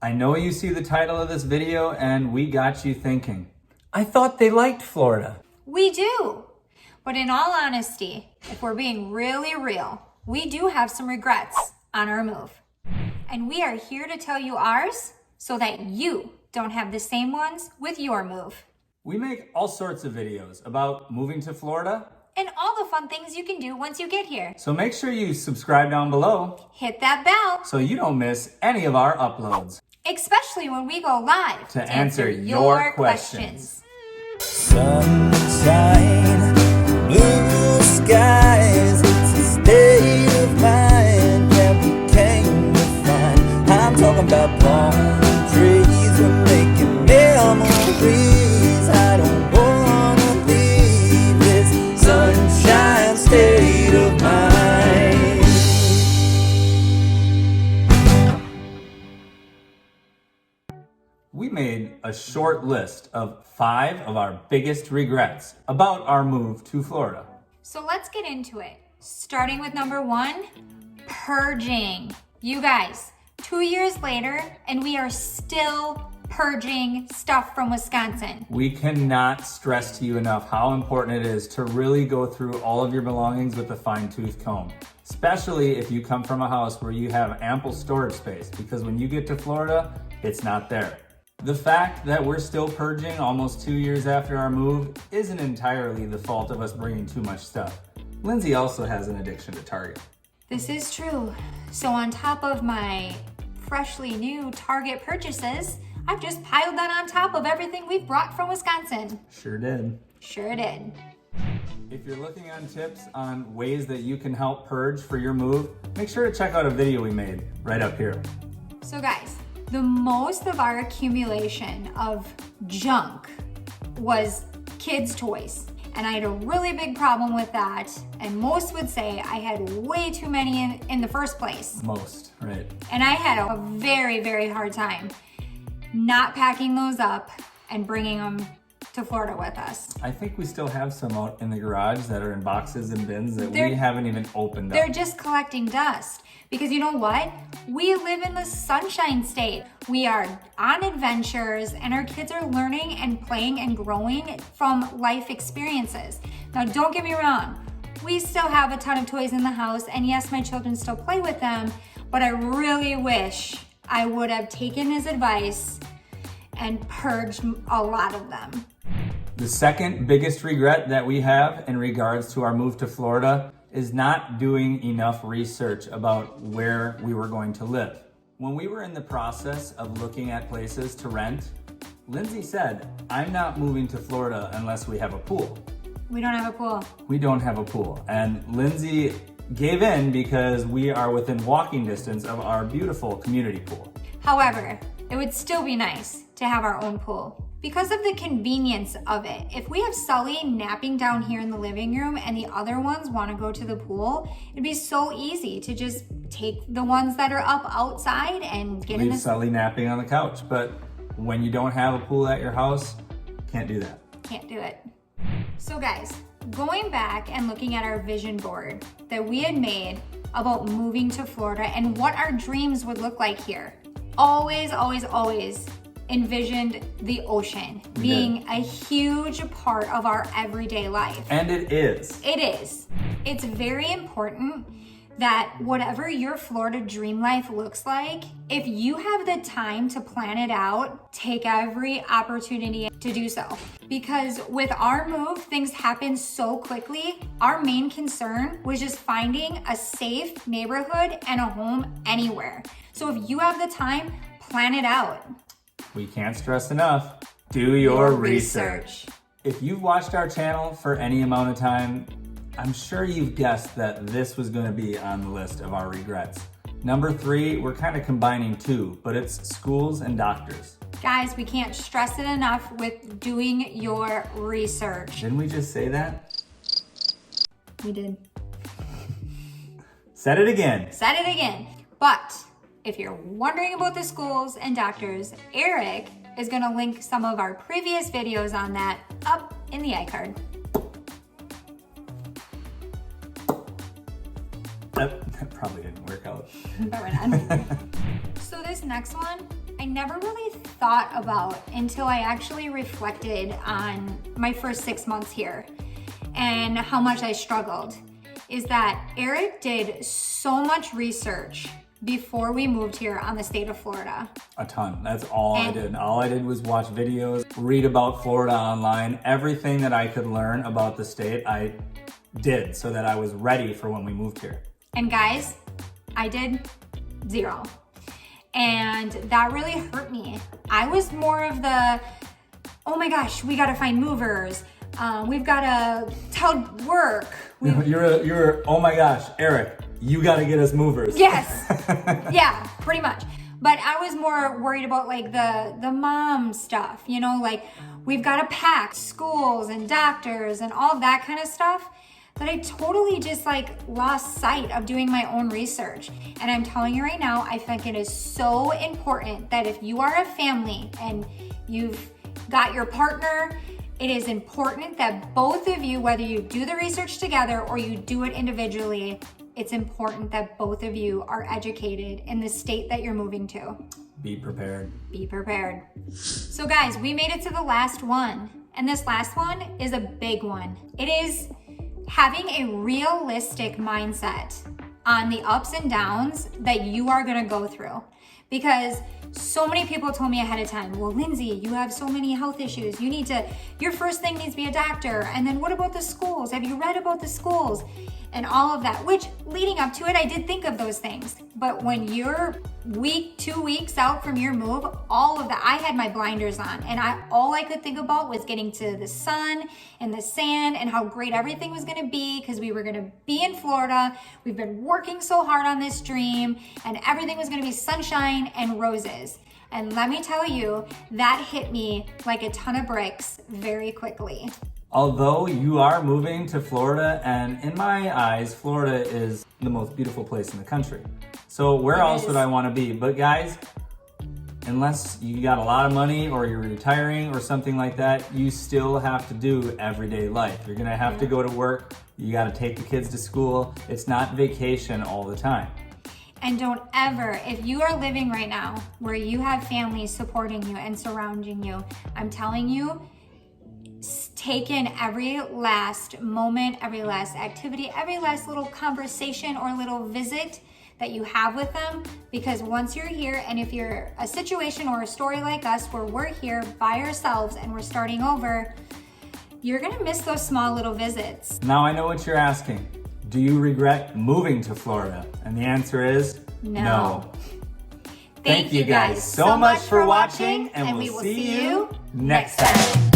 I know you see the title of this video and we got you thinking, I thought they liked Florida. We do. But in all honesty, if we're being really real, we do have some regrets on our move. And we are here to tell you ours so that you don't have the same ones with your move. We make all sorts of videos about moving to Florida And all the fun things you can do once you get here. so make sure you subscribe down below Hit that bell, so you don't miss any of our uploads especially when we go live to answer your questions. Sunshine, blue skies, it's a state of mind that we came to find. I'm talking about palm trees, we're making memories. I don't wanna leave this sunshine state of mind. We made a short list of 5 of our biggest regrets about our move to Florida. So let's get into it. Starting with number 1, purging. You guys, 2 years later, and we are still purging stuff from Wisconsin. We cannot stress to you enough how important it is to really go through all of your belongings with a fine-tooth comb, especially if you come from a house where you have ample storage space, because when you get to Florida, it's not there. The fact that we're still purging almost 2 years after our move isn't entirely the fault of us bringing too much stuff. Lindsay also has an addiction to Target. This is true. So on top of my freshly new Target purchases, I've just piled that on top of everything we've brought from Wisconsin. Sure did. Sure did. If you're looking on tips on ways that you can help purge for your move, make sure to check out a video we made right up here. So guys, the most of our accumulation of junk was kids' toys. And I had a really big problem with that. And most would say I had way too many in the first place. Most, right. And I had a very, very hard time not packing those up and bringing them to Florida with us. I think we still have some out in the garage that are in boxes and bins that They're- we haven't even opened They're up. just collecting dust. Because you know what? We live in the Sunshine State. We are on adventures and our kids are learning and playing and growing from life experiences. Now, don't get me wrong. We still have a ton of toys in the house, and yes, my children still play with them, but I really wish I would have taken his advice and purged a lot of them. The second biggest regret that we have in regards to our move to Florida is not doing enough research about where we were going to live. When we were in the process of looking at places to rent, Lindsay said, I'm not moving to Florida unless we have a pool. We don't have a pool. We don't have a pool. And Lindsay gave in because we are within walking distance of our beautiful community pool. However, it would still be nice to have our own pool because of the convenience of it. If we have Sully napping down here in the living room and the other ones want to go to the pool, it'd be so easy to just take the ones that are up outside and get in Leave the Sully napping on the couch. But when you don't have a pool at your house, can't do that. Can't do it. So guys, going back and looking at our vision board that we had made about moving to Florida and what our dreams would look like here, always envisioned the ocean being a huge part of our everyday life. And it is. It is. It's very important that whatever your Florida dream life looks like, if you have the time to plan it out, take every opportunity to do so. Because with our move, things happen so quickly. Our main concern was just finding a safe neighborhood and a home anywhere. So if you have the time, plan it out. We can't stress enough. Do your research. If you've watched our channel for any amount of time, I'm sure you've guessed that this was going to be on the list of our regrets. Number 3, we're kind of combining 2, but it's schools and doctors. Guys, we can't stress it enough with doing your research. Didn't we just say that? We did. Said it again. Said it again. But if you're wondering about the schools and doctors, Eric is going to link some of our previous videos on that up in the iCard. That probably didn't work out. But we're not. So this next one, I never really thought about until I actually reflected on my first 6 months here and how much I struggled, is that Eric did so much research before we moved here on the state of Florida. A ton. That's all I did. All I did was watch videos, read about Florida online. Everything that I could learn about the state, I did so that I was ready for when we moved here. And guys, I did 0. And that really hurt me. I was more of the, oh my gosh, we gotta find movers. We've gotta tell work. You're, oh my gosh, Eric, you gotta get us movers. Yes, yeah, pretty much. But I was more worried about like the mom stuff, you know, like we've gotta pack schools and doctors and all that kind of stuff, that I totally just like lost sight of doing my own research. And I'm telling you right now, I think it is so important that if you are a family and you've got your partner, it is important that both of you, whether you do the research together or you do it individually, it's important that both of you are educated in the state that you're moving to. Be prepared. Be prepared. So guys, we made it to the last one. And this last one is a big one. It is having a realistic mindset on the ups and downs that you are gonna go through. Because so many people told me ahead of time, well, Lindsay, you have so many health issues. Your first thing needs to be a doctor. And then what about the schools? Have you read about the schools? And all of that, which leading up to it, I did think of those things. But when you're 2 weeks out from your move, all of that, I had my blinders on. And all I could think about was getting to the sun and the sand and how great everything was gonna be, because we were gonna be in Florida. We've been working so hard on this dream, and everything was gonna be sunshine and roses. And let me tell you, that hit me like a ton of bricks very quickly. Although you are moving to Florida, and in my eyes, Florida is the most beautiful place in the country. So where else would I want to be? But guys, unless you got a lot of money or you're retiring or something like that, you still have to do everyday life. You're gonna have to go to work. You got to take the kids to school. It's not vacation all the time. And don't ever, if you are living right now where you have families supporting you and surrounding you, I'm telling you, take in every last moment, every last activity, every last little conversation or little visit that you have with them. Because once you're here, and if you're a situation or a story like us where we're here by ourselves and we're starting over, you're gonna miss those small little visits. Now I know what you're asking. Do you regret moving to Florida? And the answer is no. Thank you guys so much for watching, and we will see you next time.